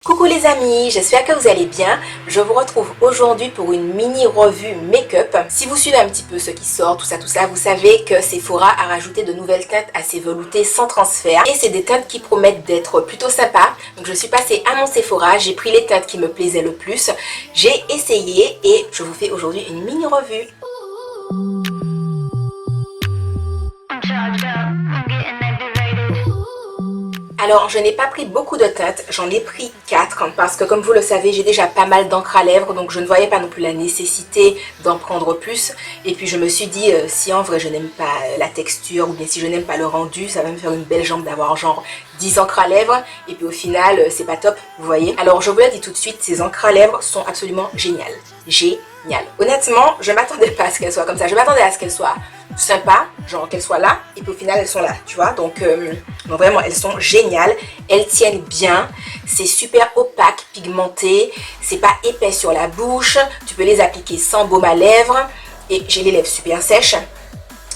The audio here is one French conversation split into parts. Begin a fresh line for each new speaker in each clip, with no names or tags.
Coucou les amis, j'espère que vous allez bien. Je vous retrouve aujourd'hui pour une mini revue make-up. Si vous suivez un petit peu ce qui sort, tout ça, vous savez que Sephora a rajouté de nouvelles teintes assez veloutées sans transfert. Et c'est des teintes qui promettent d'être plutôt sympas. Donc je suis passée à mon Sephora, j'ai pris les teintes qui me plaisaient le plus. J'ai essayé et je vous fais aujourd'hui une mini revue. Alors, je n'ai pas pris beaucoup de teintes, j'en ai pris 4 parce que comme vous le savez, j'ai déjà pas mal d'encre à lèvres, donc je ne voyais pas non plus la nécessité d'en prendre plus. Et puis je me suis dit, si en vrai je n'aime pas la texture ou bien si je n'aime pas le rendu, ça va me faire une belle jambe d'avoir genre 10 encres à lèvres. Et puis au final, c'est pas top, vous voyez. Alors je vous le dis tout de suite, ces encres à lèvres sont absolument géniales. Géniales. Honnêtement, je m'attendais pas à ce qu'elles soient comme ça. Je m'attendais à ce qu'elles soient sympa, genre qu'elles soient là et puis au final elles sont là, tu vois, donc vraiment elles sont géniales, elles tiennent bien, c'est super opaque, pigmenté, c'est pas épais sur la bouche, tu peux les appliquer sans baume à lèvres et j'ai les lèvres super sèches.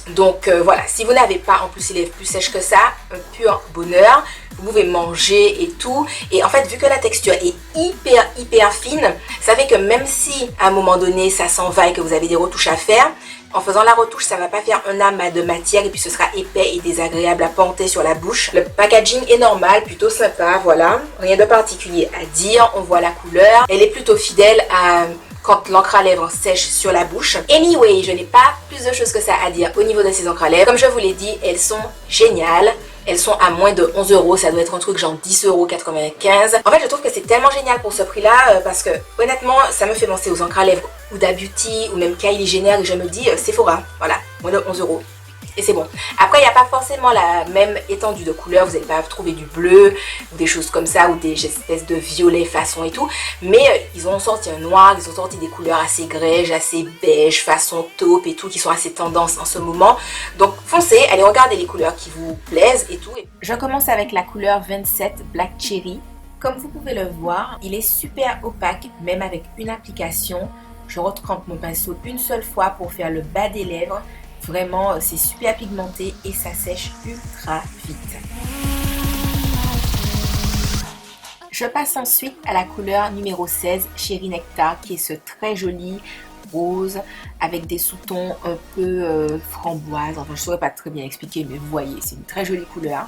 Donc voilà, si vous n'avez pas en plus les lèvres plus sèches que ça, un pur bonheur, vous pouvez manger et tout. Et en fait, vu que la texture est hyper fine, ça fait que même si à un moment donné ça s'en va et que vous avez des retouches à faire, en faisant la retouche, ça ne va pas faire un amas de matière et puis ce sera épais et désagréable à porter sur la bouche. Le packaging est normal, plutôt sympa, voilà. Rien de particulier à dire, on voit la couleur. Elle est plutôt fidèle à quand l'encre à lèvres sèche sur la bouche. Anyway, je n'ai pas plus de choses que ça à dire au niveau de ces encres à lèvres. Comme je vous l'ai dit, elles sont géniales. Elles sont à moins de 11 €, ça doit être un truc genre 10,95 €. En fait, je trouve que c'est tellement génial pour ce prix-là parce que honnêtement, ça me fait penser aux encres à lèvres Huda Beauty ou même Kylie Jenner et je me dis Sephora, voilà, moins de 11 €. Et c'est bon. Après, il n'y a pas forcément la même étendue de couleurs. Vous n'allez pas trouver du bleu ou des choses comme ça ou des espèces de violet façon et tout. Mais ils ont sorti un noir, ils ont sorti des couleurs assez grèges, assez beige, façon taupe et tout, qui sont assez tendance en ce moment. Donc foncez, allez regarder les couleurs qui vous plaisent et tout. Je commence avec la couleur 27 Black Cherry. Comme vous pouvez le voir, il est super opaque, même avec une application. Je retrempe mon pinceau une seule fois pour faire le bas des lèvres. Vraiment, c'est super pigmenté et ça sèche ultra vite. Je passe ensuite à la couleur numéro 16, Cherry Nectar, qui est ce très joli rose avec des sous-tons un peu framboise. Enfin, je ne saurais pas très bien expliquer, mais vous voyez, c'est une très jolie couleur.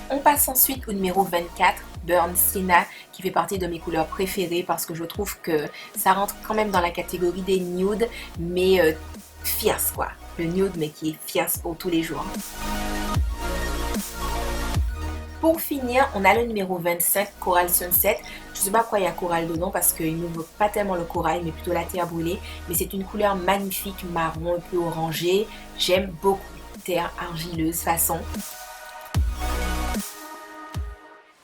On passe ensuite au numéro 24, Burn Sienna, qui fait partie de mes couleurs préférées parce que je trouve que ça rentre quand même dans la catégorie des nudes, mais fierce quoi. Le nude mais qui est fierce pour tous les jours. Pour finir, on a le numéro 25, Coral Sunset. Je ne sais pas pourquoi il y a coral dedans parce qu'il ne veut pas tellement le corail mais plutôt la terre brûlée. Mais c'est une couleur magnifique, marron, un peu orangé. J'aime beaucoup. Terre argileuse façon.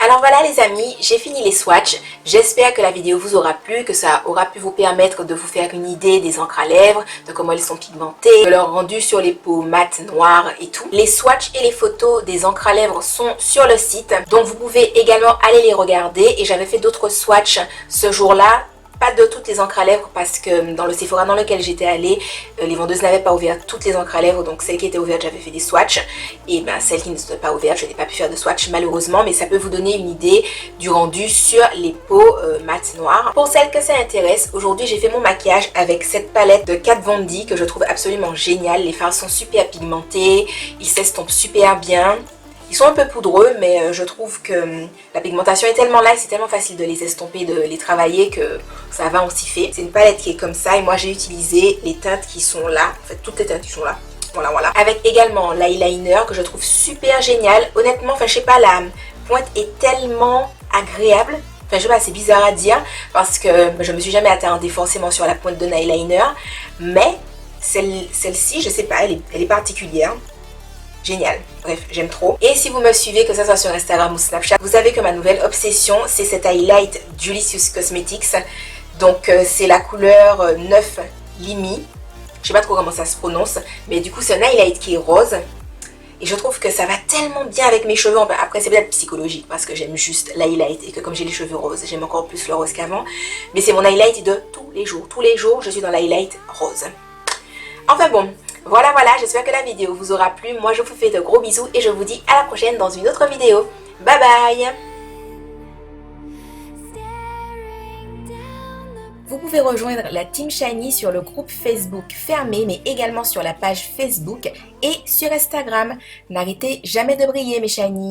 Alors voilà les amis, j'ai fini les swatchs. J'espère que la vidéo vous aura plu, que ça aura pu vous permettre de vous faire une idée des encres à lèvres, de comment elles sont pigmentées, de leur rendu sur les peaux mates, noires et tout. Les swatchs et les photos des encres à lèvres sont sur le site, donc vous pouvez également aller les regarder. Et j'avais fait d'autres swatchs ce jour-là. Pas de toutes les encres à lèvres parce que dans le Sephora dans lequel j'étais allée, les vendeuses n'avaient pas ouvert toutes les encres à lèvres, donc celles qui étaient ouvertes j'avais fait des swatchs et ben celles qui ne sont pas ouvertes je n'ai pas pu faire de swatch malheureusement, mais ça peut vous donner une idée du rendu sur les peaux mat noires. Pour celles que ça intéresse, aujourd'hui j'ai fait mon maquillage avec cette palette de Kat Von D que je trouve absolument géniale. Les fards sont super pigmentés, ils s'estompent super bien. Ils sont un peu poudreux, mais je trouve que la pigmentation est tellement là et c'est tellement facile de les estomper, de les travailler que ça va, on s'y fait. C'est une palette qui est comme ça et moi j'ai utilisé les teintes qui sont là, en fait toutes les teintes qui sont là. Voilà. Avec également l'eyeliner que je trouve super génial. Honnêtement, enfin je sais pas, la pointe est tellement agréable. Enfin je sais pas, c'est bizarre à dire parce que je me suis jamais attardée forcément sur la pointe d'un eyeliner. Mais celle-ci, je sais pas, elle est particulière. Génial, bref, j'aime trop. Et si vous me suivez, que ce soit sur Instagram ou Snapchat, vous savez que ma nouvelle obsession, c'est cet highlight Julicious Cosmetics. Donc c'est la couleur 9 Limi. Je sais pas trop comment ça se prononce, mais du coup c'est un highlight qui est rose. Et je trouve que ça va tellement bien avec mes cheveux. Après c'est peut-être psychologique parce que j'aime juste l'highlight et que comme j'ai les cheveux roses, j'aime encore plus le rose qu'avant. Mais c'est mon highlight de tous les jours. Tous les jours, je suis dans l'highlight rose. Enfin bon, Voilà, j'espère que la vidéo vous aura plu. Moi, je vous fais de gros bisous et je vous dis à la prochaine dans une autre vidéo. Bye bye! Vous pouvez rejoindre la Team Shiny sur le groupe Facebook fermé, mais également sur la page Facebook et sur Instagram. N'arrêtez jamais de briller, mes Shiny!